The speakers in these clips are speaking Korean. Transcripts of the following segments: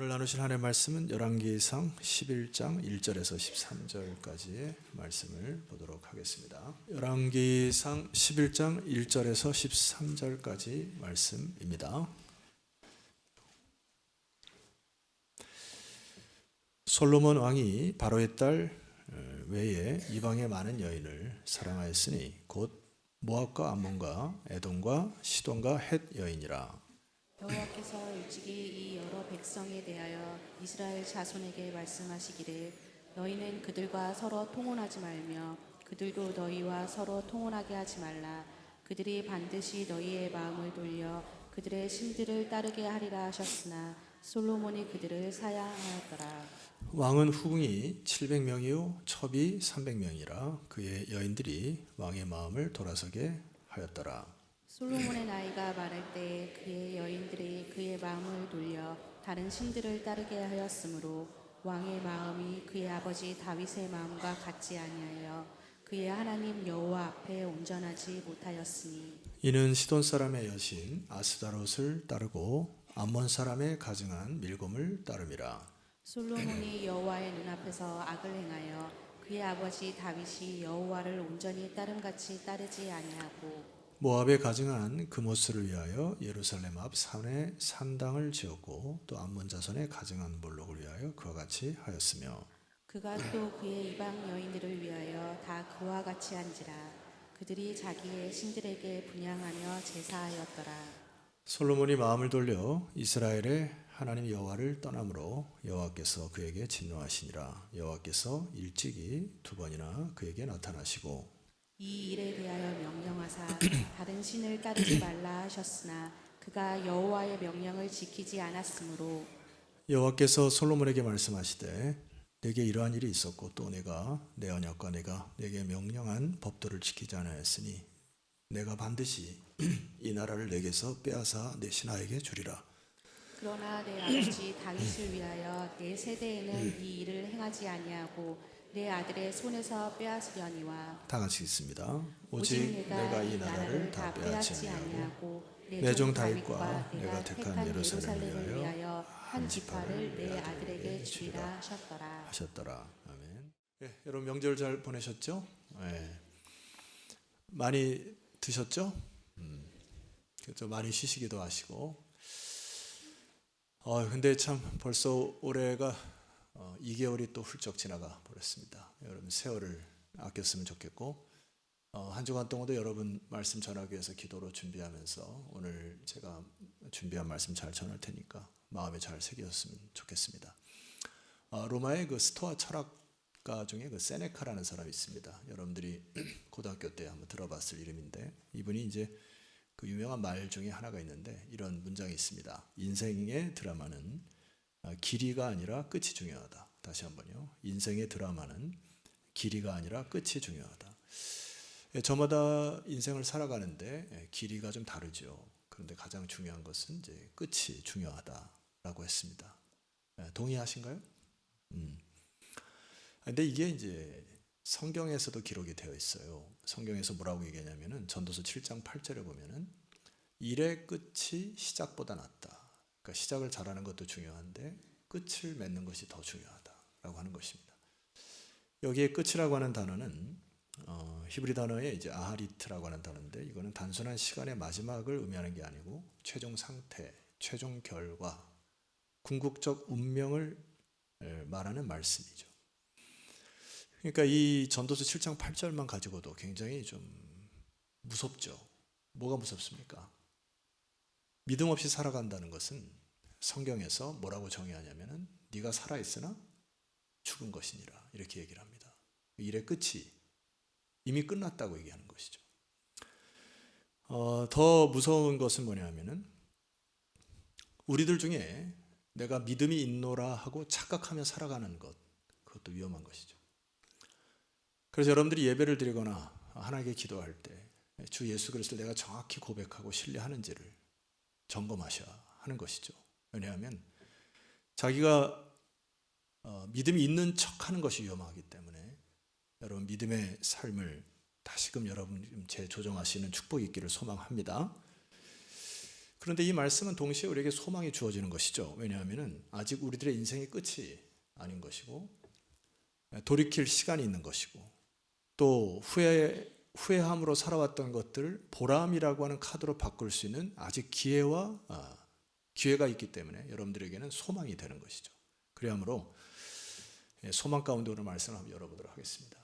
오늘 나누실 하나님의 말씀은 열왕기상 11장 1절에서 13절까지의 말씀을 보도록 하겠습니다. 열왕기상 11장 1절에서 13절까지 말씀입니다. 솔로몬 왕이 바로의 딸 외에 이방의 많은 여인을 사랑하였으니 곧 모압과 암몬과 에돔과 시돈과 헷 여인이라. 여호와께서 일찍이 이 여러 백성에 대하여 이스라엘 자손에게 말씀하시기를 너희는 그들과 서로 통혼하지 말며 그들도 너희와 서로 통혼하게 하지 말라. 그들이 반드시 너희의 마음을 돌려 그들의 신들을 따르게 하리라 하셨으나 솔로몬이 그들을 사양하였더라. 왕은 후궁이 700명이요 첩이 300명이라 그의 여인들이 왕의 마음을 돌아서게 하였더라. 솔로몬의 나이가 많을 때 그의 여인들이 그의 마음을 돌려 다른 신들을 따르게 하였으므로 왕의 마음이 그의 아버지 다윗의 마음과 같지 아니하여 그의 하나님 여호와 앞에 온전하지 못하였으니 이는 시돈 사람의 여신 아스다롯을 따르고 암몬 사람의 가증한 밀곰을 따름이라. 솔로몬이 여호와의 눈앞에서 악을 행하여 그의 아버지 다윗이 여호와를 온전히 따름같이 따르지 아니하고 모압에 가증한 그모스를 위하여 예루살렘 앞 산에 산당을 지었고 또 암몬 자손의 가증한 몰록을 위하여 그와 같이 하였으며 그가 또 그의 이방 여인들을 위하여 다 그와 같이 한지라. 그들이 자기의 신들에게 분향하며 제사하였더라. 솔로몬이 마음을 돌려 이스라엘의 하나님 여호와를 떠남으로 여호와께서 그에게 진노하시니라. 여호와께서 일찍이 두 번이나 그에게 나타나시고 이 일에 대하여 명령하사 다른 신을 따르지 말라 하셨으나 그가 여호와의 명령을 지키지 않았으므로 여호와께서 솔로몬에게 말씀하시되 내게 이러한 일이 있었고 또 내가 내 언약과 내가 내게 명령한 법도를 지키지 않았으니 내가 반드시 이 나라를 내게서 빼앗아 내 신하에게 주리라. 그러나 내 아버지 다윗을 위하여 내 세대에는 이 일을 행하지 아니하고 내 아들의 손에서 빼앗으려니와 다 같이 읽습니다. 오직 내가 이 나라를 다 빼앗지 아니하고 아니하고 내 종 다윗과 내가 택한 예루살렘을 위하여 한 지파를 내 아들에게 주리라 하셨더라. 하셨더라. 아멘. 예, 여러분 명절 잘 보내셨죠? 예. 많이 드셨죠? 그래서 많이 쉬시기도 하시고. 근데 참 벌써 올해가 2개월이 또 훌쩍 지나가 버렸습니다. 여러분 세월을 아꼈으면 좋겠고 한 주간 동안도 여러분 말씀 전하기 위해서 기도로 준비하면서 오늘 제가 준비한 말씀 잘 전할 테니까 마음에 잘 새겼으면 좋겠습니다. 로마의 그 스토아 철학가 중에 그 세네카라는 사람이 있습니다. 여러분들이 고등학교 때 한번 들어봤을 이름인데 이분이 이제 그 유명한 말 중에 하나가 있는데 이런 문장이 있습니다. 인생의 드라마는 길이가 아니라 끝이 중요하다. 다시 한번요. 인생의 드라마는 길이가 아니라 끝이 중요하다. 저마다 인생을 살아가는데 길이가 좀 다르죠. 그런데 가장 중요한 것은 이제 끝이 중요하다라고 했습니다. 동의하신가요? 근데 이게 이제 성경에서도 기록이 되어 있어요. 성경에서 뭐라고 얘기하냐면은 전도서 7장 8절에 보면은 일의 끝이 시작보다 낫다. 그러니까 시작을 잘하는 것도 중요한데 끝을 맺는 것이 더 중요하다라고 하는 것입니다. 여기에 끝이라고 하는 단어는 히브리 단어에 이제 아하리트라고 하는 단어인데 이거는 단순한 시간의 마지막을 의미하는 게 아니고 최종 상태, 최종 결과, 궁극적 운명을 말하는 말씀이죠. 그러니까 이 전도서 7장 8절만 가지고도 굉장히 좀 무섭죠. 뭐가 무섭습니까? 믿음 없이 살아간다는 것은 성경에서 뭐라고 정의하냐면은 네가 살아있으나 죽은 것이니라 이렇게 얘기를 합니다. 일의 끝이 이미 끝났다고 얘기하는 것이죠. 더 무서운 것은 뭐냐면은 우리들 중에 내가 믿음이 있노라 하고 착각하며 살아가는 것, 그것도 위험한 것이죠. 그래서 여러분들이 예배를 드리거나 하나님께 기도할 때 주 예수 그리스도를 내가 정확히 고백하고 신뢰하는지를 점검하셔야 하는 것이죠. 왜냐하면 자기가 믿음이 있는 척하는 것이 위험하기 때문에 여러분 믿음의 삶을 다시금 여러분 재조정하시는 축복이 있기를 소망합니다. 그런데 이 말씀은 동시에 우리에게 소망이 주어지는 것이죠. 왜냐하면 아직 우리들의 인생의 끝이 아닌 것이고 돌이킬 시간이 있는 것이고 또 후회함으로 살아왔던 것들을 보람이라고 하는 카드로 바꿀 수 있는 아직 기회가 있기 때문에 여러분들에게는 소망이 되는 것이죠. 그러므로 소망 가운데 오늘 말씀을 한번 열어보도록 하겠습니다.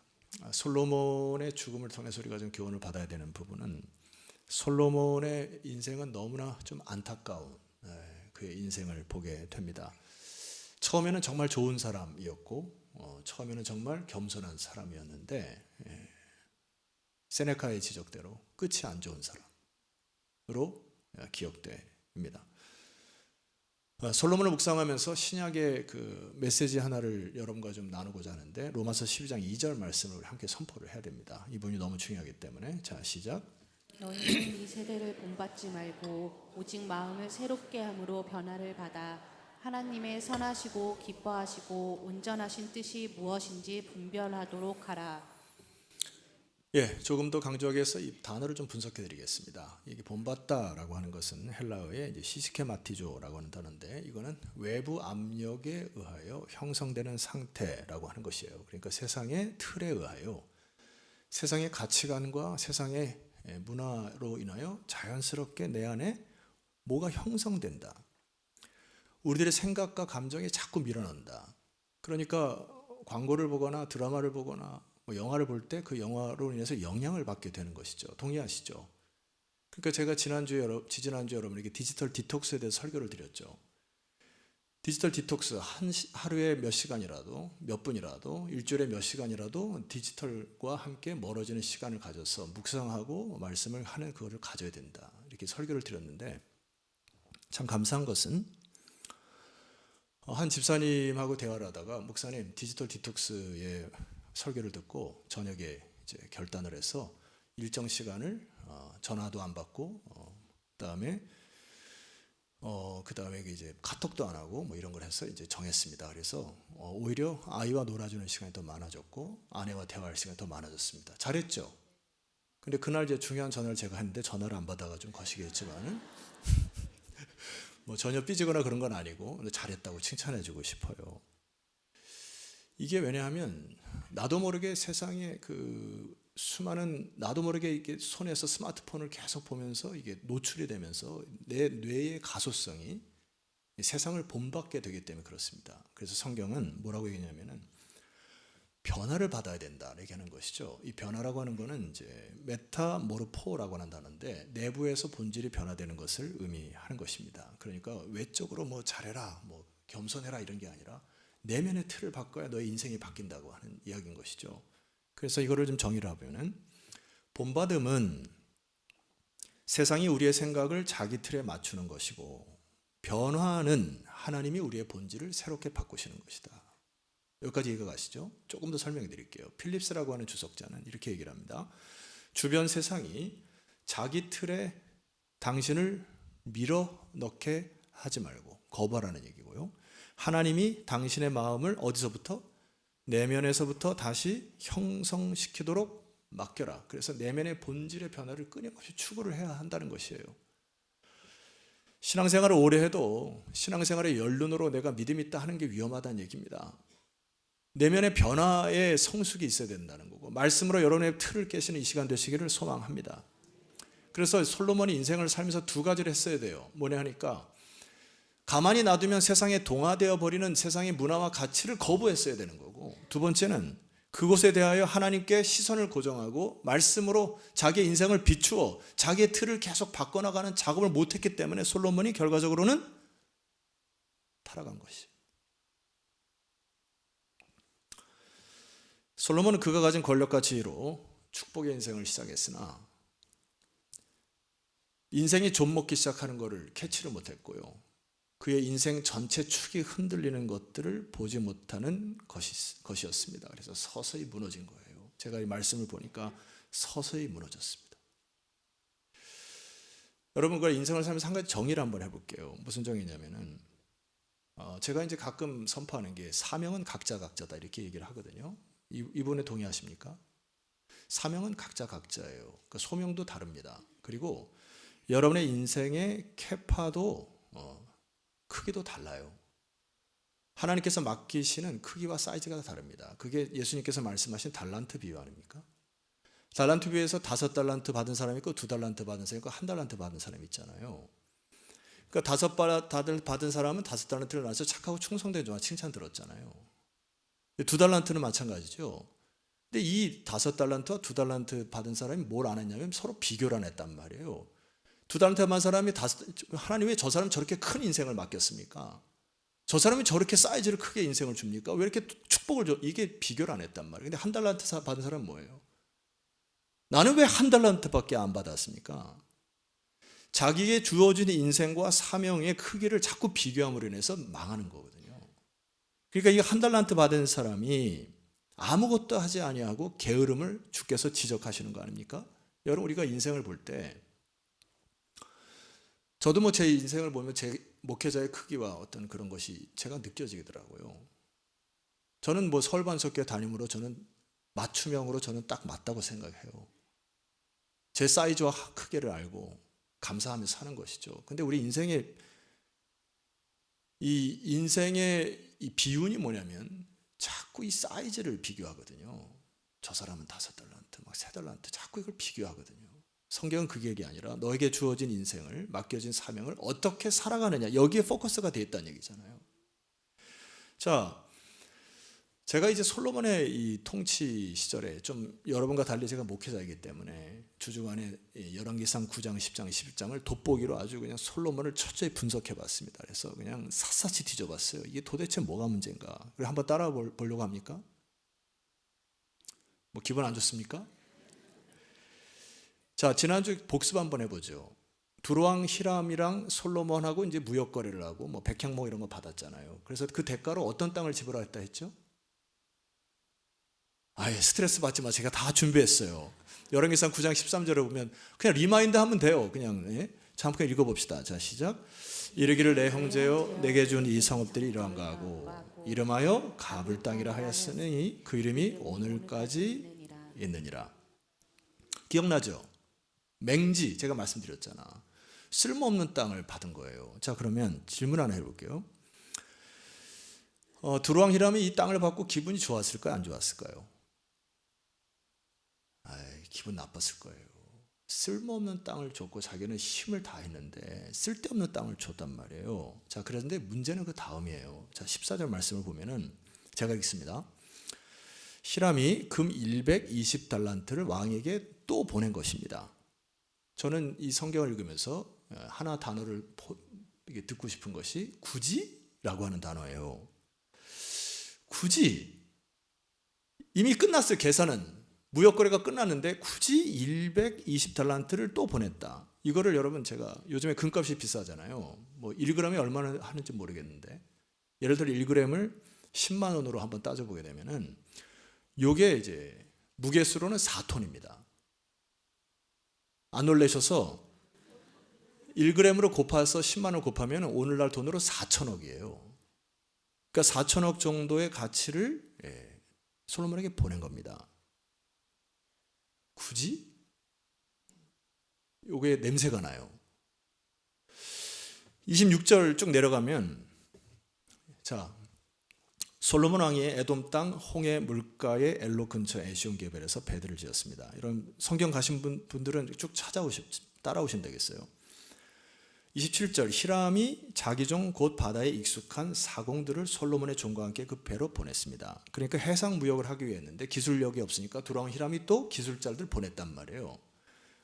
솔로몬의 죽음을 통해서 우리가 좀 교훈을 받아야 되는 부분은 솔로몬의 인생은 너무나 좀 안타까운 그의 인생을 보게 됩니다. 처음에는 정말 좋은 사람이었고 처음에는 정말 겸손한 사람이었는데 세네카의 지적대로 끝이 안 좋은 사람으로 기억됩니다. 솔로몬을 묵상하면서 신약의 그 메시지 하나를 여러분과 좀 나누고자 하는데 로마서 12장 2절 말씀을 함께 선포를 해야 됩니다. 이 부분이 너무 중요하기 때문에 자 시작. 너희는 이 세대를 본받지 말고 오직 마음을 새롭게 함으로 변화를 받아 하나님의 선하시고 기뻐하시고 온전하신 뜻이 무엇인지 분별하도록 하라. 조금 더 강조하기 위해서 이 단어를 좀 분석해 드리겠습니다. 이게 본받다라고 하는 것은 헬라어의 이제 시스케마티조라고 하는 단어인데 이거는 외부 압력에 의하여 형성되는 상태라고 하는 것이에요. 그러니까 세상의 틀에 의하여 세상의 가치관과 세상의 문화로 인하여 자연스럽게 내 안에 뭐가 형성된다. 우리들의 생각과 감정이 자꾸 밀어넣는다. 그러니까 광고를 보거나 드라마를 보거나 영화를 볼 때 그 영화로 인해서 영향을 받게 되는 것이죠. 동의하시죠? 그러니까 제가 지지난주에 여러분에게 디지털 디톡스에 대해서 설교를 드렸죠. 디지털 디톡스 하루에 몇 시간이라도 몇 분이라도 일주일에 몇 시간이라도 디지털과 함께 멀어지는 시간을 가져서 묵상하고 말씀을 하는 그거를 가져야 된다. 이렇게 설교를 드렸는데 참 감사한 것은 한 집사님하고 대화를 하다가 목사님 디지털 디톡스의 설교를 듣고 저녁에 이제 결단을 해서 일정 시간을 전화도 안 받고 그다음에 이제 카톡도 안 하고 뭐 이런 걸 해서 이제 정했습니다. 그래서 오히려 아이와 놀아주는 시간이 더 많아졌고 아내와 대화할 시간이 더 많아졌습니다. 잘했죠? 근데 그날 이제 중요한 전화를 제가 했는데 전화를 안 받아가 좀 거시기했지만은 뭐 전혀 삐지거나 그런 건 아니고 잘했다고 칭찬해주고 싶어요. 이게 왜냐하면 나도 모르게 세상에 그 수많은 나도 모르게 이게 손에서 스마트폰을 계속 보면서 이게 노출이 되면서 내 뇌의 가소성이 세상을 본받게 되기 때문에 그렇습니다. 그래서 성경은 뭐라고 얘기하냐면은 변화를 받아야 된다 이렇게 하는 것이죠. 이 변화라고 하는 거는 이제 메타모르포라고 하는 단어인데 내부에서 본질이 변화되는 것을 의미하는 것입니다. 그러니까 외적으로 뭐 잘해라, 뭐 겸손해라 이런 게 아니라 내면의 틀을 바꿔야 너의 인생이 바뀐다고 하는 이야기인 것이죠. 그래서 이거를 좀 정의를 하면은 본받음은 세상이 우리의 생각을 자기 틀에 맞추는 것이고 변화는 하나님이 우리의 본질을 새롭게 바꾸시는 것이다. 여기까지 이해가 가시죠? 조금 더 설명해 드릴게요. 필립스라고 하는 주석자는 이렇게 얘기를 합니다. 주변 세상이 자기 틀에 당신을 밀어넣게 하지 말고 거부하라는 얘기고요. 하나님이 당신의 마음을 어디서부터? 내면에서부터 다시 형성시키도록 맡겨라. 그래서 내면의 본질의 변화를 끊임없이 추구를 해야 한다는 것이에요. 신앙생활을 오래 해도 신앙생활의 연륜으로 내가 믿음 있다 하는 게 위험하다는 얘기입니다. 내면의 변화의 성숙이 있어야 된다는 거고 말씀으로 여러분의 틀을 깨시는 이 시간 되시기를 소망합니다. 그래서 솔로몬이 인생을 살면서 두 가지를 했어야 돼요. 뭐냐 하니까 가만히 놔두면 세상에 동화되어 버리는 세상의 문화와 가치를 거부했어야 되는 거고 두 번째는 그곳에 대하여 하나님께 시선을 고정하고 말씀으로 자기의 인생을 비추어 자기의 틀을 계속 바꿔나가는 작업을 못했기 때문에 솔로몬이 결과적으로는 타락한 것이에요. 솔로몬은 그가 가진 권력과 지혜로 축복의 인생을 시작했으나 인생이 좀먹기 시작하는 것을 캐치를 못했고요. 그의 인생 전체 축이 흔들리는 것들을 보지 못하는 것이었습니다. 그래서 서서히 무너진 거예요. 제가 이 말씀을 보니까 서서히 무너졌습니다. 여러분과 인생을 살면서 한 가지 정의를 한번 해볼게요. 무슨 정의냐면은 제가 이제 가끔 선포하는 게 사명은 각자다 이렇게 얘기를 하거든요. 이분에 동의하십니까? 사명은 각자예요. 그러니까 소명도 다릅니다. 그리고 여러분의 인생의 캐파도 크기도 달라요. 하나님께서 맡기시는 크기와 사이즈가 다릅니다. 그게 예수님께서 말씀하신 달란트 비유 아닙니까? 달란트 비유에서 5달란트 받은 사람이 있고 2달란트 받은 사람이 있고 1달란트 받은 사람이 있잖아요. 그러니까 5달란트 받은 사람은 5달란트를 나서 착하고 충성된 자와 칭찬 들었잖아요. 2달란트는 마찬가지죠. 근데 이 5달란트와 2달란트 받은 사람이 뭘 안 했냐면 서로 비교를 안 했단 말이에요. 2달란트 받은 사람이 하나님 왜 저 사람 저렇게 큰 인생을 맡겼습니까? 저 사람이 저렇게 사이즈를 크게 인생을 줍니까? 왜 이렇게 축복을 줘? 이게 비교를 안 했단 말이에요. 근데 1달란트 받은 사람은 뭐예요? 나는 왜 1달란트밖에 안 받았습니까? 자기의 주어진 인생과 사명의 크기를 자꾸 비교함으로 인해서 망하는 거거든요. 그러니까 이 1달란트 받은 사람이 아무것도 하지 아니하고 게으름을 주께서 지적하시는 거 아닙니까? 여러분, 우리가 인생을 볼 때 저도 뭐 제 인생을 보면 제 목회자의 크기와 어떤 그런 것이 제가 느껴지더라고요. 저는 뭐 서울반석교회 담임으로 저는 맞춤형으로 저는 딱 맞다고 생각해요. 제 사이즈와 크기를 알고 감사하며 사는 것이죠. 근데 우리 인생의 이 비운이 뭐냐면 자꾸 이 사이즈를 비교하거든요. 저 사람은 5달란트, 막 3달란트, 자꾸 이걸 비교하거든요. 성경은 그게 얘기 아니라 너에게 주어진 인생을, 맡겨진 사명을 어떻게 살아가느냐, 여기에 포커스가 되어 있다는 얘기잖아요. 자, 제가 이제 솔로몬의 이 통치 시절에 좀 여러분과 달리 제가 목회자이기 때문에 주중안에 열왕기상 9장, 10장, 11장을 돋보기로 아주 그냥 솔로몬을 철저히 분석해 봤습니다. 그래서 그냥 샅샅이 뒤져봤어요. 이게 도대체 뭐가 문제인가? 그래 한번 따라 보려고 합니까? 뭐 기분 안 좋습니까? 자, 지난주 복습 한번 해보죠. 두로왕 히람이랑 솔로몬하고 이제 무역 거래를 하고 뭐 백향목 이런 거 받았잖아요. 그래서 그 대가로 어떤 땅을 지불하겠다 했죠? 아예 스트레스 받지 마. 제가 다 준비했어요. 열왕기상 9장 13절에 보면 그냥 리마인드 하면 돼요. 그냥 잠깐 읽어봅시다. 자, 시작. 이르기를 내 형제여 내게 준 이 성읍들이 이러한가 하고 이름하여 가불 땅이라 하였으니 그 이름이 오늘까지 있느니라. 기억나죠? 맹지, 제가 말씀드렸잖아. 쓸모없는 땅을 받은 거예요. 자, 그러면 질문 하나 해볼게요. 두로왕 히람이 이 땅을 받고 기분이 좋았을까요? 안 좋았을까요? 기분 나빴을 거예요. 쓸모없는 땅을 줬고 자기는 힘을 다했는데 쓸데없는 땅을 줬단 말이에요. 자, 그런데 문제는 그 다음이에요. 자, 14절 말씀을 보면은 제가 읽습니다. 히람이 금 120달란트를 왕에게 또 보낸 것입니다. 저는 이 성경을 읽으면서 하나 단어를 듣고 싶은 것이 굳이라고 하는 단어예요. 굳이 이미 끝났어요. 계산은 무역거래가 끝났는데 굳이 120달란트를 또 보냈다. 이거를 여러분 제가 요즘에 금값이 비싸잖아요. 뭐 1g에 얼마나 하는지 모르겠는데 예를 들어 1g을 10만 원으로 한번 따져보게 되면은 요게 이제 무게수로는 4톤입니다. 안 놀라셔서 1g으로 곱해서 10만 원 곱하면 오늘날 돈으로 4천억이에요. 그러니까 4천억 정도의 가치를 솔로몬에게 보낸 겁니다. 굳이? 요게 냄새가 나요. 26절 쭉 내려가면 자, 솔로몬 왕이 에돔 땅 홍해 물가의 엘로 근처 에시온 게벨에서 배들을 지었습니다. 이런 성경 가신 분들은 쭉 따라오시면 되겠어요. 27절 히람이 자기 종 곧 바다에 익숙한 사공들을 솔로몬의 종과 함께 그 배로 보냈습니다. 그러니까 해상 무역을 하기 위해 했는데 기술력이 없으니까 두로왕 히람이 또 기술자들 보냈단 말이에요.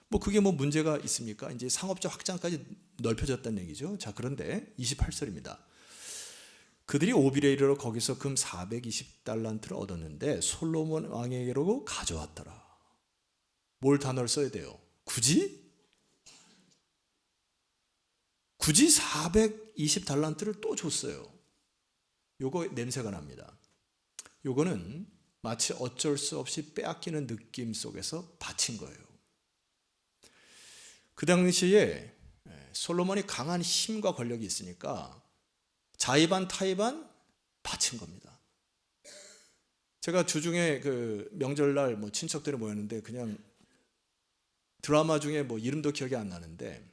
뭐 그게 뭐 문제가 있습니까? 이제 상업적 확장까지 넓혀졌다는 얘기죠. 자, 그런데 28절입니다. 그들이 오빌에 이르러 거기서 금 420달란트를 얻었는데 솔로몬 왕에게로 가져왔더라. 뭘 단어를 써야 돼요? 굳이 420달란트를 또 줬어요. 요거 냄새가 납니다. 요거는 마치 어쩔 수 없이 빼앗기는 느낌 속에서 바친 거예요. 그 당시에 솔로몬이 강한 힘과 권력이 있으니까 자의반 타의반 바친 겁니다. 제가 주중에 그 명절날 뭐 친척들이 모였는데 그냥 드라마 중에 뭐 이름도 기억이 안 나는데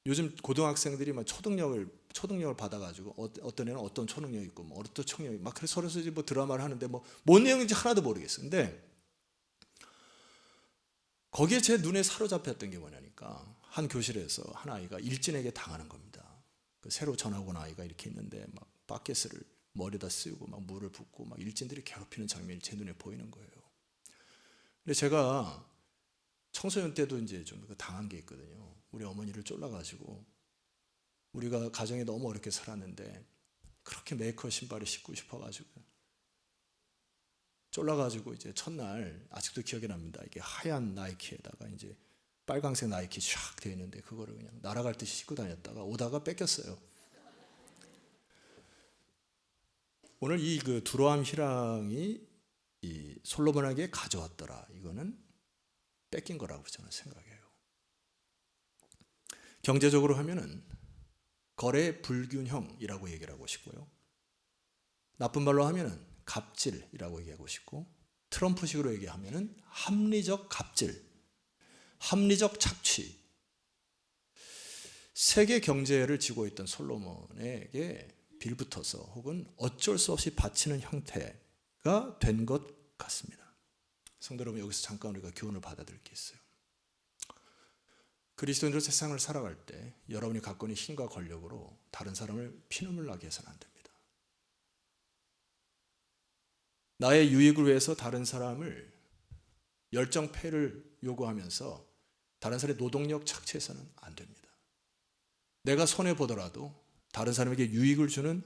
요즘 고등학생들이 막 초능력을 받아가지고 어떤 애는 어떤 초능력이 있고 뭐 어떤 초능력이 막 그래서 서로 뭐 드라마를 하는데 뭐 뭔 내용인지 하나도 모르겠어. 근데 거기에 제 눈에 사로잡혔던 게 뭐냐니까 한 교실에서 한 아이가 일진에게 당하는 겁니다. 그 새로 전학 온 아이가 이렇게 있는데 막 바켓을 머리에다 쓰고 막 물을 붓고 막 일진들이 괴롭히는 장면이 제 눈에 보이는 거예요. 근데 제가 청소년 때도 이제 좀 당한 게 있거든요. 우리 어머니를 쫄라가지고 우리가 가정에 너무 어렵게 살았는데 그렇게 메이커 신발을 신고 싶어가지고 쫄라가지고 이제 첫날 아직도 기억이 납니다. 이게 하얀 나이키에다가 이제 빨강색 나이키 샥 되어 있는데 그거를 그냥 날아갈 듯이 신고 다녔다가 오다가 뺏겼어요. 오늘 이 그 두로암 희랑이 이 솔로몬에게 가져왔더라. 이거는 뺏긴 거라고 저는 생각해요. 경제적으로 하면은 거래 불균형이라고 얘기를 하고 싶고요. 나쁜 말로 하면은 갑질이라고 얘기하고 싶고, 트럼프식으로 얘기하면은 합리적 갑질, 합리적 착취. 세계 경제를 쥐고 있던 솔로몬에게 빌붙어서 혹은 어쩔 수 없이 바치는 형태가 된 것 같습니다. 성도 여러분, 여기서 잠깐 우리가 교훈을 받아들일 게 있어요. 그리스도인으로 세상을 살아갈 때 여러분이 갖고 있는 힘과 권력으로 다른 사람을 피눈물 나게 해서는 안 됩니다. 나의 유익을 위해서 다른 사람을 열정페이를 요구하면서 다른 사람의 노동력 착취해서는 안 됩니다. 내가 손해보더라도 다른 사람에게 유익을 주는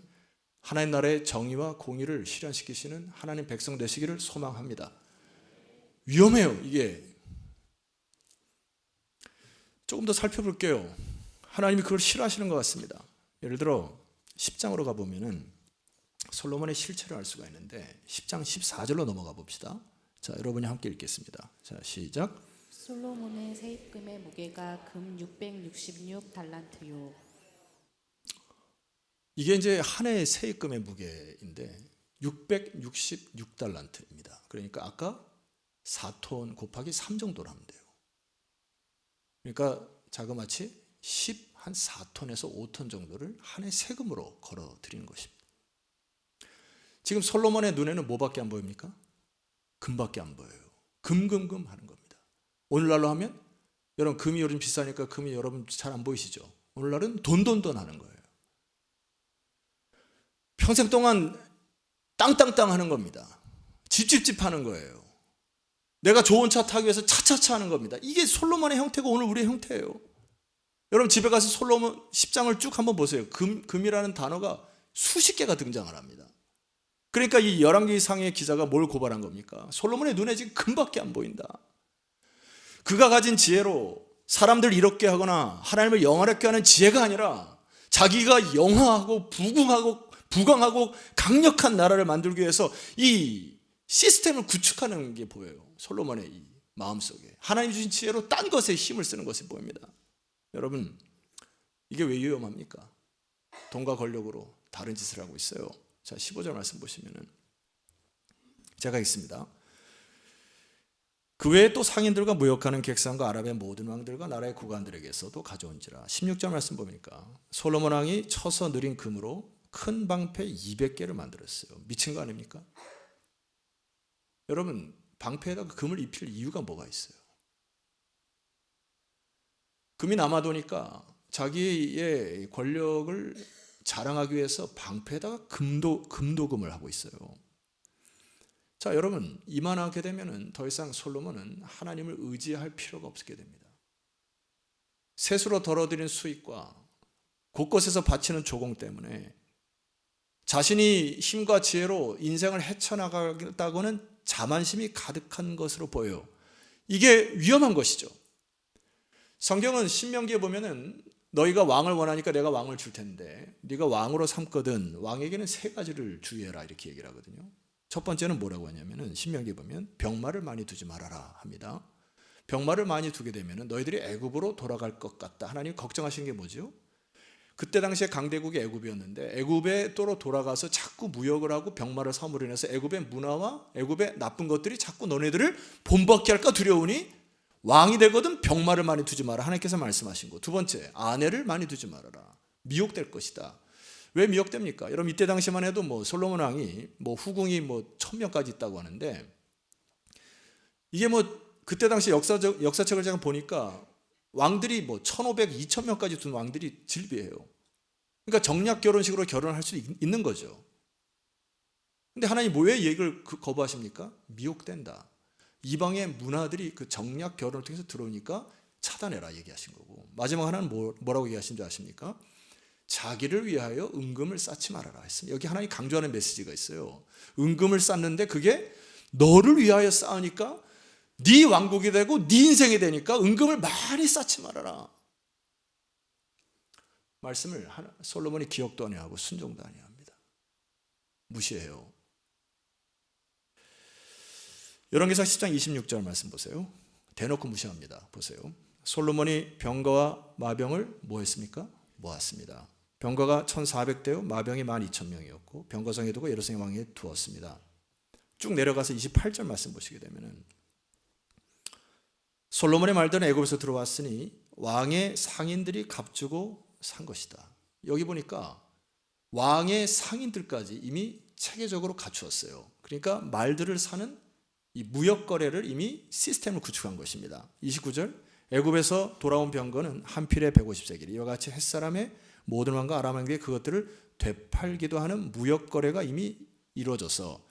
하나님 나라의 정의와 공의를 실현시키시는 하나님 백성 되시기를 소망합니다. 위험해요, 이게. 조금 더 살펴볼게요. 하나님이 그걸 싫어하시는 것 같습니다. 예를 들어 10장으로 가보면은 솔로몬의 실체를 알 수가 있는데 10장 14절로 넘어가 봅시다. 자, 여러분이 함께 읽겠습니다. 자, 시작. 솔로몬의 세입금의 무게가 금 666달란트요. 이게 이제 한 해의 세입금의 무게인데 666달란트입니다. 그러니까 아까 4톤 곱하기 3 정도로 하면 돼요. 그러니까 자그마치 10한 4톤에서 5톤 정도를 한 해 세금으로 걸어 드리는 것입니다. 지금 솔로몬의 눈에는 뭐밖에 안 보입니까? 금밖에 안 보여요. 금금금 하는 겁니다. 오늘날로 하면 여러분 금이 요즘 비싸니까 금이 여러분 잘 안 보이시죠? 오늘날은 돈돈돈 하는 거예요. 평생 동안 땅땅땅 하는 겁니다. 집집집 하는 거예요. 내가 좋은 차 타기 위해서 차차차 하는 겁니다. 이게 솔로몬의 형태고 오늘 우리의 형태예요. 여러분 집에 가서 솔로몬 10장을 쭉 한번 보세요. 금이라는 단어가 수십 개가 등장을 합니다. 그러니까 이 열왕기상의 기자가 뭘 고발한 겁니까? 솔로몬의 눈에 지금 금밖에 안 보인다. 그가 가진 지혜로 사람들 이롭게 하거나 하나님을 영화롭게 하는 지혜가 아니라 자기가 영화하고 부강하고 강력한 나라를 만들기 위해서 이 시스템을 구축하는 게 보여요. 솔로몬의 이 마음속에 하나님 주신 지혜로 딴 것에 힘을 쓰는 것이 보입니다. 여러분, 이게 왜 위험합니까? 돈과 권력으로 다른 짓을 하고 있어요. 자, 15절 말씀 보시면은 제가 읽습니다. 그 외에 또 상인들과 무역하는 객상과 아랍의 모든 왕들과 나라의 구관들에게서도 가져온지라. 16절 말씀 보니까 솔로몬 왕이 쳐서 느린 금으로 큰 방패 200개를 만들었어요. 미친 거 아닙니까? 여러분, 방패에다가 금을 입힐 이유가 뭐가 있어요? 금이 남아도니까 자기의 권력을 자랑하기 위해서 방패에다가 금도금을 하고 있어요. 자, 여러분, 이만하게 되면은 더 이상 솔로몬은 하나님을 의지할 필요가 없게 됩니다. 셋으로 덜어들인 수익과 곳곳에서 바치는 조공 때문에 자신이 힘과 지혜로 인생을 헤쳐나가겠다고는 자만심이 가득한 것으로 보여요. 이게 위험한 것이죠. 성경은 신명기에 보면은 너희가 왕을 원하니까 내가 왕을 줄 텐데 네가 왕으로 삼거든 왕에게는 3가지를 주의해라 이렇게 얘기를 하거든요. 첫 번째는 뭐라고 하냐면은 신명기에 보면 병마를 많이 두지 말아라 합니다. 병마를 많이 두게 되면은 너희들이 애굽으로 돌아갈 것 같다. 하나님 걱정하신 게 뭐죠? 그때 당시에 강대국이 애굽이었는데 애굽에 또 돌아가서 자꾸 무역을 하고 병마를 사므로 인해서 애굽의 문화와 애굽의 나쁜 것들이 자꾸 너네들을 본받게 할까 두려우니 왕이 되거든 병마를 많이 두지 마라. 하나님께서 말씀하신 거. 두 번째, 아내를 많이 두지 말아라. 미혹될 것이다. 왜 미혹됩니까? 여러분 이때 당시만 해도 뭐 솔로몬 왕이 뭐 후궁이 뭐 1000명까지 있다고 하는데 이게 뭐 그때 당시 역사책을 제가 보니까 왕들이 뭐 1500, 2000명까지 둔 왕들이 질비해요. 그러니까 정략 결혼식으로 결혼할 수 있는 거죠. 근데 하나님 왜 이 얘기를 거부하십니까? 미혹된다. 이방의 문화들이 그 정략 결혼을 통해서 들어오니까 차단해라 얘기하신 거고, 마지막 하나는 뭐라고 얘기하신 줄 아십니까? 자기를 위하여 은금을 쌓지 말아라 했습니다. 여기 하나님 강조하는 메시지가 있어요. 은금을 쌓는데 그게 너를 위하여 쌓으니까 네 왕국이 되고 네 인생이 되니까 은금을 많이 쌓지 말아라. 말씀을 솔로몬이 기억도 안 하고 순종도 안 합니다. 무시해요. 열왕기상 10장 26절 말씀 보세요. 대놓고 무시합니다. 보세요. 솔로몬이 병거와 마병을 뭐 했습니까? 모았습니다. 병거가 1400대요, 마병이 12000명이었고 병거성에 두고 예루살렘 왕에 두었습니다. 쭉 내려가서 28절 말씀 보시게 되면은 솔로몬의 말대로 애굽에서 들어왔으니 왕의 상인들이 값주고 산 것이다. 여기 보니까 왕의 상인들까지 이미 체계적으로 갖추었어요. 그러니까 말들을 사는 이 무역 거래를 이미 시스템을 구축한 것입니다. 29절, 애굽에서 돌아온 병거는 한 필에 150세겔, 이와 같이 햇사람의 모든 왕과 아람 왕에게 그것들을 되팔기도 하는 무역 거래가 이미 이루어져서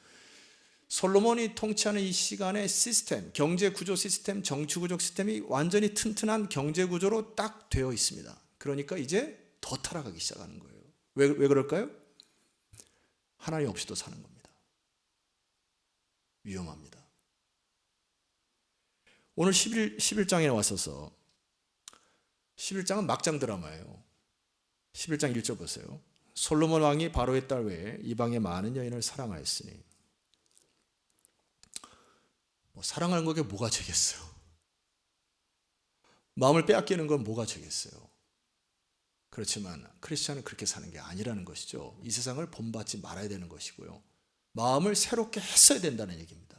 솔로몬이 통치하는 이 시간의 시스템, 경제 구조 시스템, 정치 구조 시스템이 완전히 튼튼한 경제 구조로 딱 되어 있습니다. 그러니까 이제 더 타락하기 시작하는 거예요. 왜 그럴까요? 하나님 없이도 사는 겁니다. 위험합니다. 오늘 11장에 왔어서 11장은 막장 드라마예요. 11장 1절 보세요. 솔로몬 왕이 바로의 딸 외에 이방의 많은 여인을 사랑하였으니, 사랑하는 거게 뭐가 죄겠어요? 마음을 빼앗기는 건 뭐가 죄겠어요? 그렇지만 크리스찬은 그렇게 사는 게 아니라는 것이죠. 이 세상을 본받지 말아야 되는 것이고요. 마음을 새롭게 했어야 된다는 얘기입니다.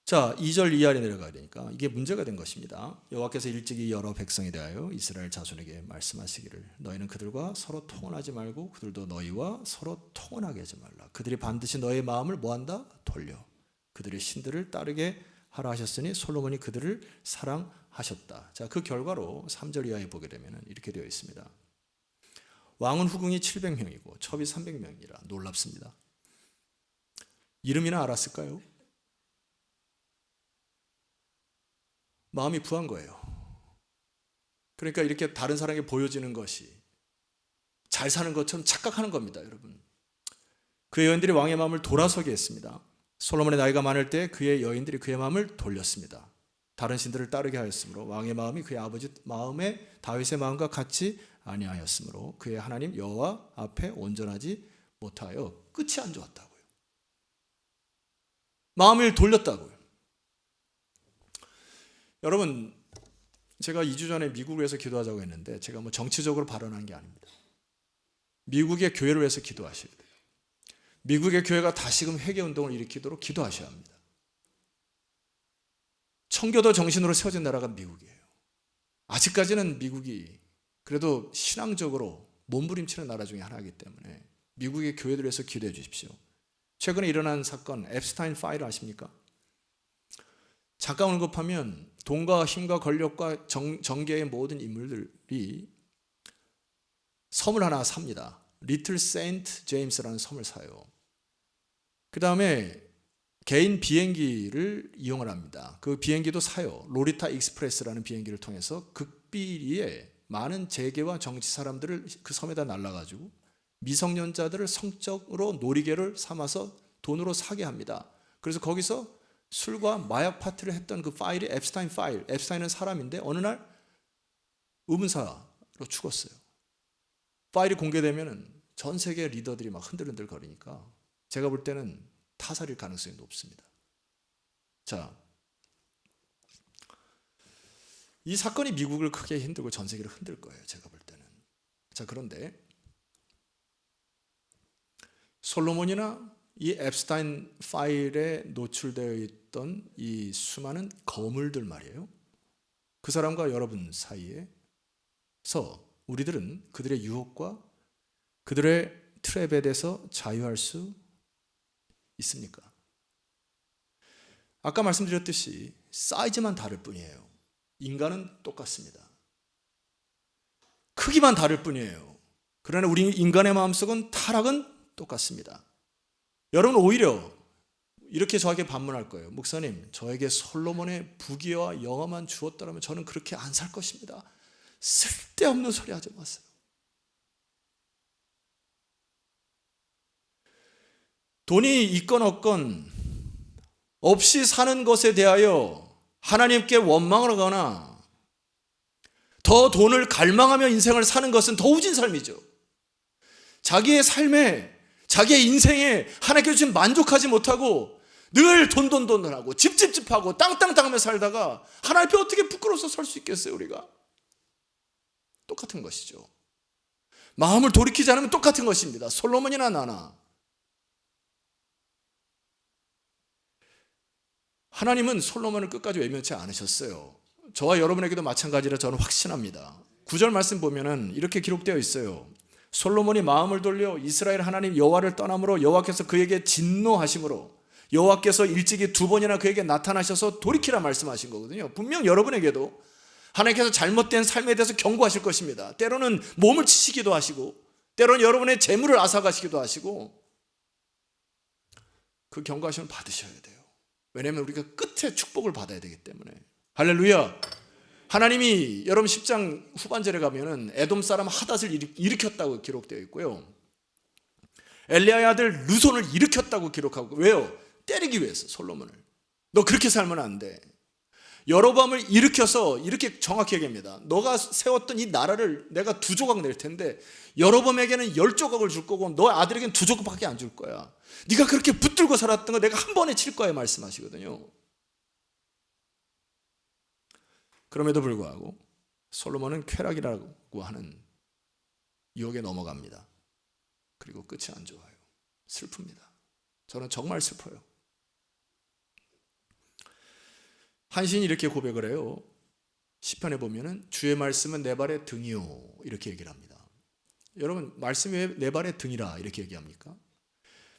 자, 2절 이하에 내려가야 되니까 이게 문제가 된 것입니다. 여호와께서 일찍이 여러 백성에 대하여 이스라엘 자손에게 말씀하시기를 너희는 그들과 서로 통혼하지 말고 그들도 너희와 서로 통혼하게 하지 말라. 그들이 반드시 너의 마음을 뭐한다? 돌려 그들의 신들을 따르게 하라 하셨으니 솔로몬이 그들을 사랑하셨다. 자, 그 결과로 3절 이하에 보게 되면 이렇게 되어 있습니다. 왕은 후궁이 700명이고 첩이 300명이라 놀랍습니다. 이름이나 알았을까요? 마음이 부한 거예요. 그러니까 이렇게 다른 사람에게 보여지는 것이 잘 사는 것처럼 착각하는 겁니다, 여러분. 그의 여인들이 왕의 마음을 돌아서게 했습니다. 솔로몬의 나이가 많을 때 그의 여인들이 그의 마음을 돌렸습니다. 다른 신들을 따르게 하였으므로 왕의 마음이 그의 아버지 마음에 다윗의 마음과 같이 아니하였으므로 그의 하나님 여호와 앞에 온전하지 못하여 끝이 안 좋았다고요. 마음을 돌렸다고요. 여러분, 제가 2주 전에 미국에서 기도하자고 했는데 제가 뭐 정치적으로 발언한 게 아닙니다. 미국의 교회를 위해서 기도하셔야 돼요. 미국의 교회가 다시금 회개운동을 일으키도록 기도하셔야 합니다. 청교도 정신으로 세워진 나라가 미국이에요. 아직까지는 미국이 그래도 신앙적으로 몸부림치는 나라 중에 하나이기 때문에 미국의 교회들을 위해서 기도해 주십시오. 최근에 일어난 사건 앱스타인 파일 아십니까? 잠깐 언급하면 돈과 힘과 권력과 정계의 모든 인물들이 섬을 하나 삽니다. 리틀 세인트 제임스라는 섬을 사요. 그 다음에 개인 비행기를 이용을 합니다. 그 비행기도 사요. 로리타 익스프레스라는 비행기를 통해서 극비리에 많은 재계와 정치 사람들을 그 섬에다 날라가지고 미성년자들을 성적으로 놀이개를 삼아서 돈으로 사게 합니다. 그래서 거기서 술과 마약 파티를 했던 그 파일이 앱스타인 파일. 앱스타인은 사람인데 어느 날 의문사로 죽었어요. 파일이 공개되면 전 세계 리더들이 막 흔들흔들 거리니까 제가 볼 때는 타살일 가능성이 높습니다. 자, 이 사건이 미국을 크게 힘들고 전 세계를 흔들 거예요. 제가 볼 때는. 자, 그런데 솔로몬이나 이 앱스타인 파일에 노출되어 있던 이 수많은 거물들 말이에요. 그 사람과 여러분 사이에서 우리들은 그들의 유혹과 그들의 트랩에 대해서 자유할 수 있습니까? 아까 말씀드렸듯이 사이즈만 다를 뿐이에요. 인간은 똑같습니다. 크기만 다를 뿐이에요. 그러나 우리 인간의 마음속은 타락은 똑같습니다. 여러분 오히려 이렇게 저에게 반문할 거예요. 목사님, 저에게 솔로몬의 부귀와 영화만 주었더라면 저는 그렇게 안 살 것입니다. 쓸데없는 소리 하지 마세요. 돈이 있건 없건 없이 사는 것에 대하여 하나님께 원망을 하거나 더 돈을 갈망하며 인생을 사는 것은 더 우진 삶이죠. 자기의 삶에, 자기의 인생에 하나님께 주신 만족하지 못하고 늘 돈하고 집하고 땅하며 살다가 하나님 앞에 어떻게 부끄러워서 살 수 있겠어요, 우리가? 똑같은 것이죠. 마음을 돌이키지 않으면 똑같은 것입니다. 솔로몬이나 나나. 하나님은 솔로몬을 끝까지 외면치 않으셨어요. 저와 여러분에게도 마찬가지라 저는 확신합니다. 9절 말씀 보면은 이렇게 기록되어 있어요. 솔로몬이 마음을 돌려 이스라엘 하나님 여호와를 떠남으로 여호와께서 그에게 진노하심으로 여호와께서 일찍이 2번이나 그에게 나타나셔서 돌이키라 말씀하신 거거든요. 분명 여러분에게도 하나님께서 잘못된 삶에 대해서 경고하실 것입니다. 때로는 몸을 치시기도 하시고 때로는 여러분의 재물을 앗아가시기도 하시고 그 경고하심을 받으셔야 돼요. 왜냐하면 우리가 끝에 축복을 받아야 되기 때문에. 할렐루야. 하나님이 여러분 10장 후반절에 가면은 에돔 사람 하닷을 일으켰다고 기록되어 있고요. 엘리야의 아들 르손을 일으켰다고 기록하고. 왜요? 때리기 위해서 솔로몬을. 너 그렇게 살면 안 돼. 여로보암을 일으켜서 이렇게 정확히 얘기합니다. 너가 세웠던 이 나라를 내가 2조각 낼 텐데 여로보암에게는 10조각을 줄 거고 너 아들에게는 2조각밖에 안 줄 거야. 네가 그렇게 붙들고 살았던 거 내가 한 번에 칠 거야 말씀하시거든요. 그럼에도 불구하고 솔로몬은 쾌락이라고 하는 유혹에 넘어갑니다. 그리고 끝이 안 좋아요. 슬픕니다. 저는 정말 슬퍼요. 한 시인이 이렇게 고백을 해요. 시편에 보면은 주의 말씀은 내 발의 등이요 이렇게 얘기를 합니다. 여러분 말씀이 왜 내 발의 등이라 이렇게 얘기합니까?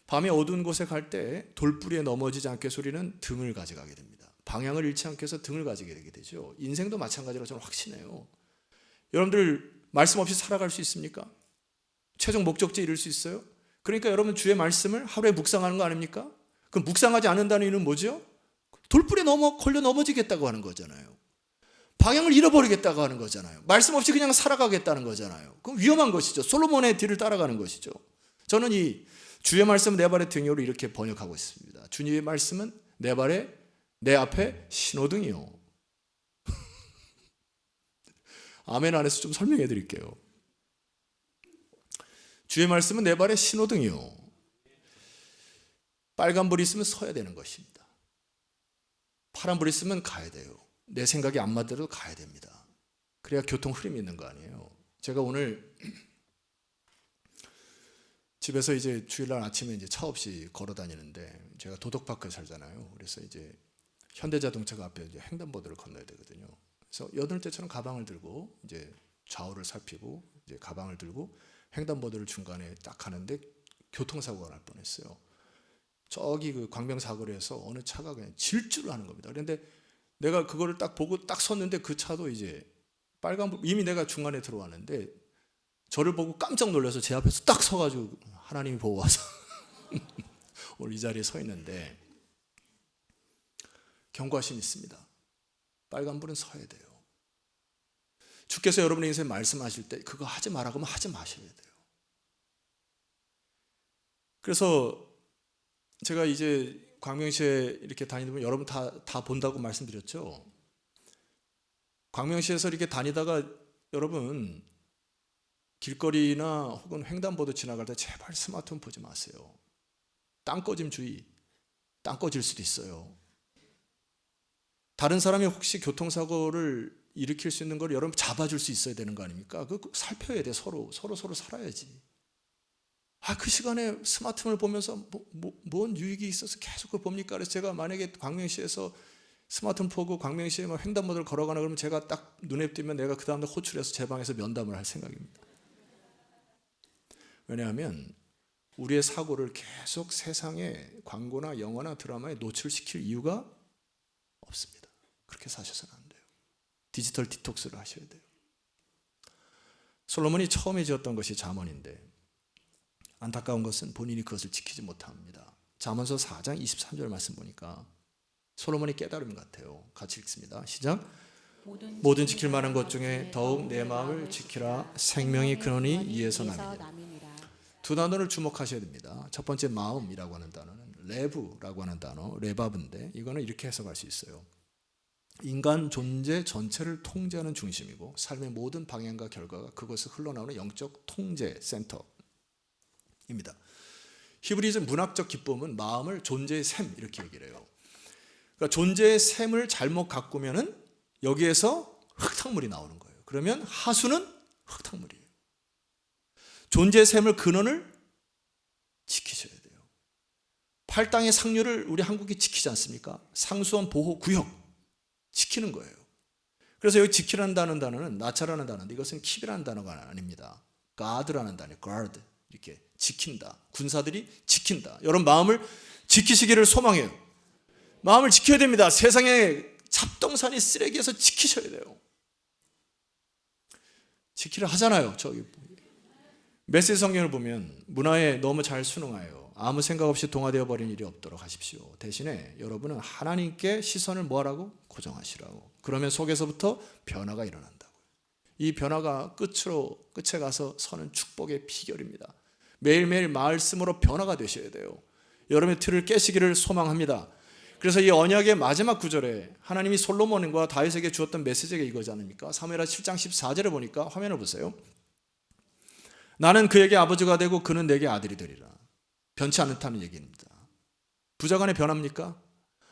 밤에 어두운 곳에 갈 때 돌부리에 넘어지지 않게 소리는 등을 가져가게 됩니다. 방향을 잃지 않게 해서 등을 가지게 되게 되죠. 인생도 마찬가지로 저는 확신해요. 여러분들 말씀 없이 살아갈 수 있습니까? 최종 목적지에 이룰 수 있어요? 그러니까 여러분 주의 말씀을 하루에 묵상하는 거 아닙니까? 그럼 묵상하지 않는다는 이유는 뭐죠? 돌불에 걸려 넘어지겠다고 하는 거잖아요. 방향을 잃어버리겠다고 하는 거잖아요. 말씀 없이 그냥 살아가겠다는 거잖아요. 그럼 위험한 것이죠. 솔로몬의 뒤를 따라가는 것이죠. 저는 이 주의 말씀은 내 발의 등이요로 이렇게 번역하고 있습니다. 주님의 말씀은 내 앞에 신호등이요. 아멘 안에서 좀 설명해 드릴게요. 주의 말씀은 내 발의 신호등이요. 빨간불이 있으면 서야 되는 것입니다. 파란불이 있으면 가야 돼요. 내 생각이 안 맞더라도 가야 됩니다. 그래야 교통 흐름이 있는 거 아니에요. 제가 오늘 집에서 이제 주일날 아침에 이제 차 없이 걸어 다니는데 제가 도덕파크에 살잖아요. 그래서 이제 현대자동차가 앞에 이제 횡단보도를 건너야 되거든요. 그래서 여덟 때처럼 가방을 들고 이제 좌우를 살피고 이제 가방을 들고 횡단보도를 중간에 딱 가는데 교통사고가 날 뻔했어요. 저기 그 광명사거리에서 어느 차가 그냥 질주를 하는 겁니다. 그런데 내가 그거를 딱 보고 딱 섰는데 그 차도 이제 빨간불 이미 내가 중간에 들어왔는데 저를 보고 깜짝 놀라서 제 앞에서 딱 서가지고 하나님이 보고 와서 오늘 이 자리에 서 있는데 경고하심이 있습니다. 빨간불은 서야 돼요. 주께서 여러분의 인생에 말씀하실 때 그거 하지 말라고 하면 하지 마셔야 돼요. 그래서 제가 이제 광명시에 이렇게 다니면 여러분 다 본다고 말씀드렸죠. 광명시에서 이렇게 다니다가 여러분 길거리나 혹은 횡단보도 지나갈 때 제발 스마트폰 보지 마세요. 땅꺼짐 주의. 땅 꺼질 수도 있어요. 다른 사람이 혹시 교통사고를 일으킬 수 있는 걸 여러분 잡아줄 수 있어야 되는 거 아닙니까? 그거 살펴야 돼. 서로 살아야지. 그 시간에 스마트폰을 보면서 뭔 유익이 있어서 계속 그걸 봅니까? 그래서 제가 만약에 광명시에서 스마트폰 보고 광명시에 막 횡단보도를 걸어가나 그러면 제가 딱 눈에 띄면 내가 그 다음날 호출해서 제 방에서 면담을 할 생각입니다. 왜냐하면 우리의 사고를 계속 세상의 광고나 영화나 드라마에 노출시킬 이유가 없습니다. 그렇게 사셔서는 안 돼요. 디지털 디톡스를 하셔야 돼요. 솔로몬이 처음에 지었던 것이 잠언인데 안타까운 것은 본인이 그것을 지키지 못합니다. 잠언서 4장 23절 말씀 보니까 솔로몬이 깨달음 같아요. 같이 읽습니다. 시작. 모든 지킬 만한 것 중에 더욱 내 마음을 지키라. 생명이 근원이 이에서 남이니라. 두 단어를 주목하셔야 됩니다. 첫 번째 마음이라고 하는 단어는 레브라고 하는 단어, 레바브인데 이거는 이렇게 해석할 수 있어요. 인간 존재 전체를 통제하는 중심이고 삶의 모든 방향과 결과가 그것에서 흘러나오는 영적 통제 센터입니다. 히브리적 문학적 기법은 마음을 존재의 샘 이렇게 얘기를 해요. 그러니까 존재의 샘을 잘못 가꾸면은 여기에서 흙탕물이 나오는 거예요. 그러면 하수는 흙탕물이에요. 존재의 샘을 근원을 지키셔야 돼요. 팔당의 상류를 우리 한국이 지키지 않습니까? 상수원 보호 구역 지키는 거예요. 그래서 여기 지키라는 단어는 나차라는 단어인데 이것은 킵이라는 단어가 아닙니다. guard라는 단어, guard 이렇게 지킨다. 군사들이 지킨다. 여러분 마음을 지키시기를 소망해요. 마음을 지켜야 됩니다. 세상에 잡동사니 쓰레기에서 지키셔야 돼요. 지키려 하잖아요. 저기 메시지 성경을 보면 문화에 너무 잘 순응하여 아무 생각 없이 동화되어 버린 일이 없도록 하십시오. 대신에 여러분은 하나님께 시선을 뭐하라고? 고정하시라고. 그러면 속에서부터 변화가 일어난다고요. 이 변화가 끝에 가서 서는 축복의 비결입니다. 매일매일 말씀으로 변화가 되셔야 돼요. 여러분의 틀을 깨시기를 소망합니다. 그래서 이 언약의 마지막 구절에 하나님이 솔로몬과 다윗에게 주었던 메시지가 이거지 않습니까? 사무엘하 7장 14절에 보니까 화면을 보세요. 나는 그에게 아버지가 되고 그는 내게 아들이 되리라. 변치 않다는 얘기입니다. 부자간에 변합니까?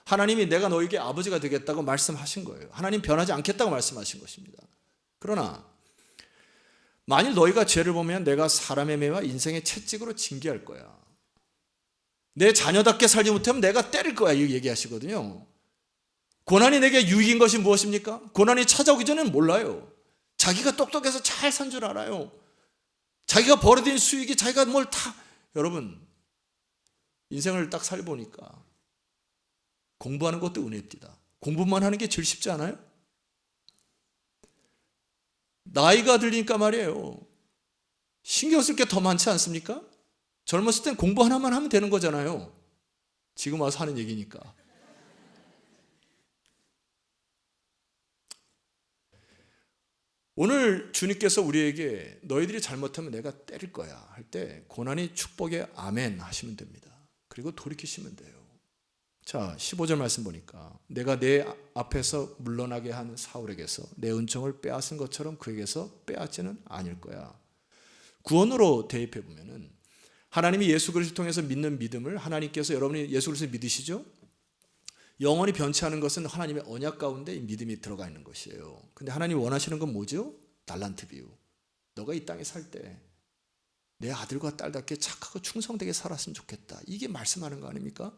하나님이 내가 너에게 아버지가 되겠다고 말씀하신 거예요. 하나님 변하지 않겠다고 말씀하신 것입니다. 그러나 만일 너희가 죄를 보면 내가 사람의 매와 인생의 채찍으로 징계할 거야. 내 자녀답게 살지 못하면 내가 때릴 거야. 이렇게 얘기하시거든요. 고난이 내게 유익인 것이 무엇입니까? 고난이 찾아오기 전에는 몰라요. 자기가 똑똑해서 잘 산 줄 알아요. 자기가 벌어들인 수익이 자기가 뭘 다. 여러분 인생을 딱 살보니까 공부하는 것도 은혜입니다. 공부만 하는 게 제일 쉽지 않아요? 나이가 들리니까 말이에요. 신경 쓸 게 더 많지 않습니까? 젊었을 땐 공부 하나만 하면 되는 거잖아요. 지금 와서 하는 얘기니까. 오늘 주님께서 우리에게 너희들이 잘못하면 내가 때릴 거야 할 때 고난이 축복의 아멘 하시면 됩니다. 그리고 돌이키시면 돼요. 자, 15절 말씀 보니까 내가 내 앞에서 물러나게 한 사울에게서 내 은총을 빼앗은 것처럼 그에게서 빼앗지는 아닐 거야. 구원으로 대입해 보면은 하나님이 예수 그리스도를 통해서 믿는 믿음을 하나님께서 여러분이 예수 그리스도를 믿으시죠? 영원히 변치 않은 것은 하나님의 언약 가운데 이 믿음이 들어가 있는 것이에요. 근데 하나님이 원하시는 건 뭐죠? 달란트 비유. 너가 이 땅에 살 때 내 아들과 딸답게 착하고 충성되게 살았으면 좋겠다. 이게 말씀하는 거 아닙니까?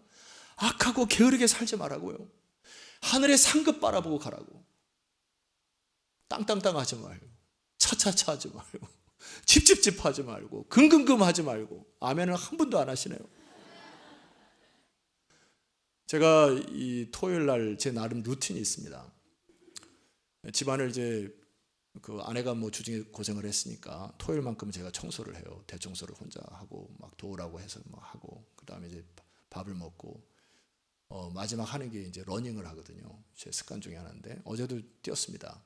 악하고 게으르게 살지 말라고요. 하늘의 상급 바라보고 가라고. 땅땅땅 하지 말고 차차차 하지 말고 집집집 하지 말고 금금금 하지 말고. 아멘을 한 분도 안 하시네요. 제가 이 토요일 날 제 나름 루틴이 있습니다. 집안을 이제 그 아내가 뭐 주중에 고생을 했으니까 토요일만큼 제가 청소를 해요. 대청소를 혼자 하고 막 도우라고 해서 막 하고 그다음에 이제 밥을 먹고 마지막 하는 게 이제 러닝을 하거든요. 제 습관 중에 하나인데 어제도 뛰었습니다.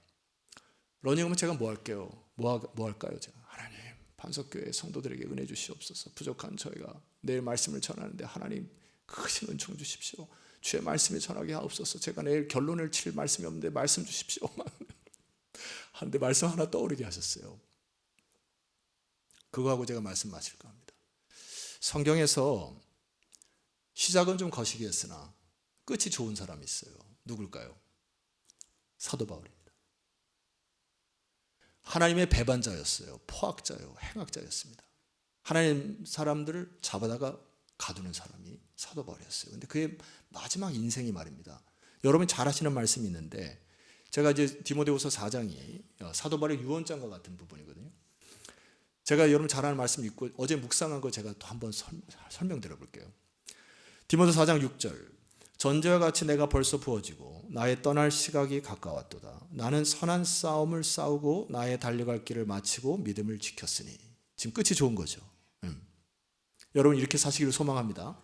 러닝하면 제가 뭐 할게요? 뭐 할까요? 제가 하나님 반석교회 성도들에게 은혜 주시옵소서. 부족한 저희가 내일 말씀을 전하는데 하나님 크신 은총 주십시오. 주의 말씀이 전하게 하옵소서. 제가 내일 결론을 칠 말씀이 없는데 말씀 주십시오. 하는데 말씀 하나 떠오르게 하셨어요. 그거하고 제가 말씀 마칠까 합니다. 성경에서 시작은 좀 거시기 했으나 끝이 좋은 사람이 있어요. 누굴까요? 사도 바울입니다. 하나님의 배반자였어요. 포학자요. 행악자였습니다. 하나님 사람들을 잡아다가 가두는 사람이 사도 바울이었어요. 근데 그의 마지막 인생이 말입니다. 여러분 잘 아시는 말씀이 있는데 제가 이제 디모데후서 4장이 사도 바울의 유언장과 같은 부분이거든요. 제가 여러분 잘 아는 말씀 읽고 어제 묵상한 거 제가 또 한번 설명드려 볼게요. 디모데후서 4장 6절. 전제와 같이 내가 벌써 부어지고 나의 떠날 시각이 가까웠도다. 나는 선한 싸움을 싸우고 나의 달려갈 길을 마치고 믿음을 지켰으니. 지금 끝이 좋은 거죠. 여러분 이렇게 사시기를 소망합니다.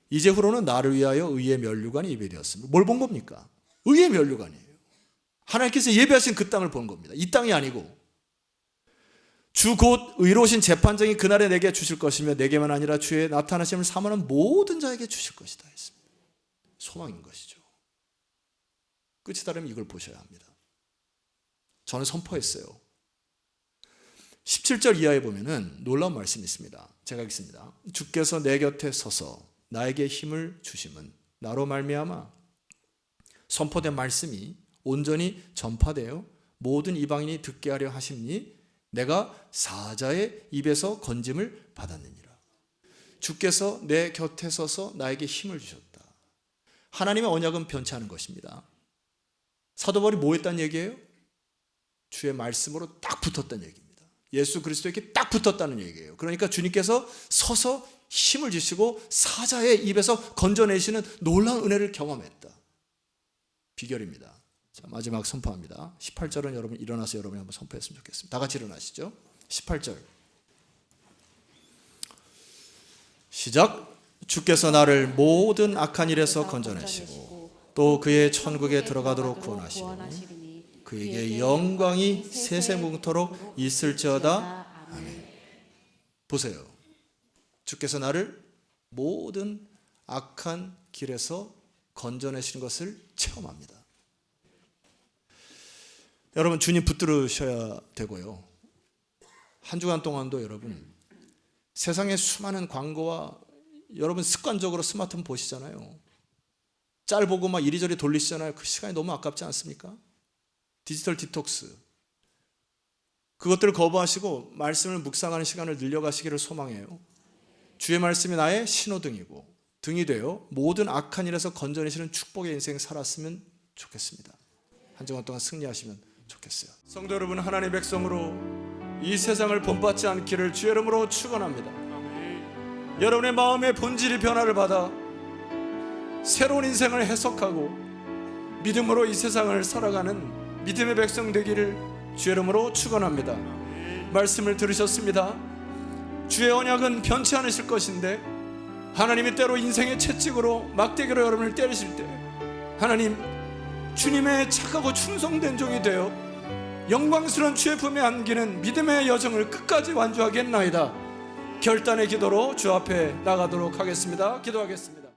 이제후로는 나를 위하여 의의 면류관이 예배되었습니다. 뭘 본 겁니까? 의의 면류관이에요. 하나님께서 예배하신 그 땅을 본 겁니다. 이 땅이 아니고 주 곧 의로우신 재판장이 그날에 내게 주실 것이며 내게만 아니라 주의 나타나심을 사모하는 모든 자에게 주실 것이다 했습니다. 소망인 것이죠. 끝이 다르면 이걸 보셔야 합니다. 저는 선포했어요. 17절 이하에 보면은 놀라운 말씀이 있습니다. 제가 읽습니다. 주께서 내 곁에 서서 나에게 힘을 주심은 나로 말미암아 선포된 말씀이 온전히 전파되어 모든 이방인이 듣게 하려 하심니 내가 사자의 입에서 건짐을 받았느니라. 주께서 내 곁에 서서 나에게 힘을 주셨다. 하나님의 언약은 변치 않은 것입니다. 사도 바울이 뭐 했다는 얘기예요? 주의 말씀으로 딱 붙었다는 얘기입니다. 예수 그리스도에게 딱 붙었다는 얘기예요. 그러니까 주님께서 서서 힘을 주시고 사자의 입에서 건져내시는 놀라운 은혜를 경험했다. 비결입니다. 자, 마지막 선포합니다. 18절은 여러분 일어나서 여러분이 한번 선포했으면 좋겠습니다. 다 같이 일어나시죠. 18절 시작. 주께서 나를 모든 악한 일에서 건져내시고 또 그의 천국에 들어가도록 구원하시니 그에게 영광이 세세무토록 있을지어다. 아멘. 보세요. 주께서 나를 모든 악한 길에서 건져내시는 것을 체험합니다. 여러분 주님 붙들으셔야 되고요. 한 주간 동안도 여러분 세상의 수많은 광고와 여러분 습관적으로 스마트폰 보시잖아요. 짤 보고 막 이리저리 돌리시잖아요. 그 시간이 너무 아깝지 않습니까? 디지털 디톡스. 그것들을 거부하시고 말씀을 묵상하는 시간을 늘려가시기를 소망해요. 주의 말씀이 나의 신호등이고 등이 되어 모든 악한 일에서 건져내시는 축복의 인생 살았으면 좋겠습니다. 한 주간 동안 승리하시면 좋겠어요. 성도 여러분, 하나님의 백성으로 이 세상을 본받지 않기를 주의 이름으로 축원합니다. 여러분의 마음의 본질이 변화를 받아 새로운 인생을 해석하고 믿음으로 이 세상을 살아가는 믿음의 백성 되기를 주의 이름으로 축원합니다. 말씀을 들으셨습니다. 주의 언약은 변치 않으실 것인데 하나님이 때로 인생의 채찍으로 막대기로 여러분을 때리실 때 하나님 주님의 착하고 충성된 종이 되어 영광스러운 주의 품에 안기는 믿음의 여정을 끝까지 완주하겠나이다. 결단의 기도로 주 앞에 나가도록 하겠습니다. 기도하겠습니다.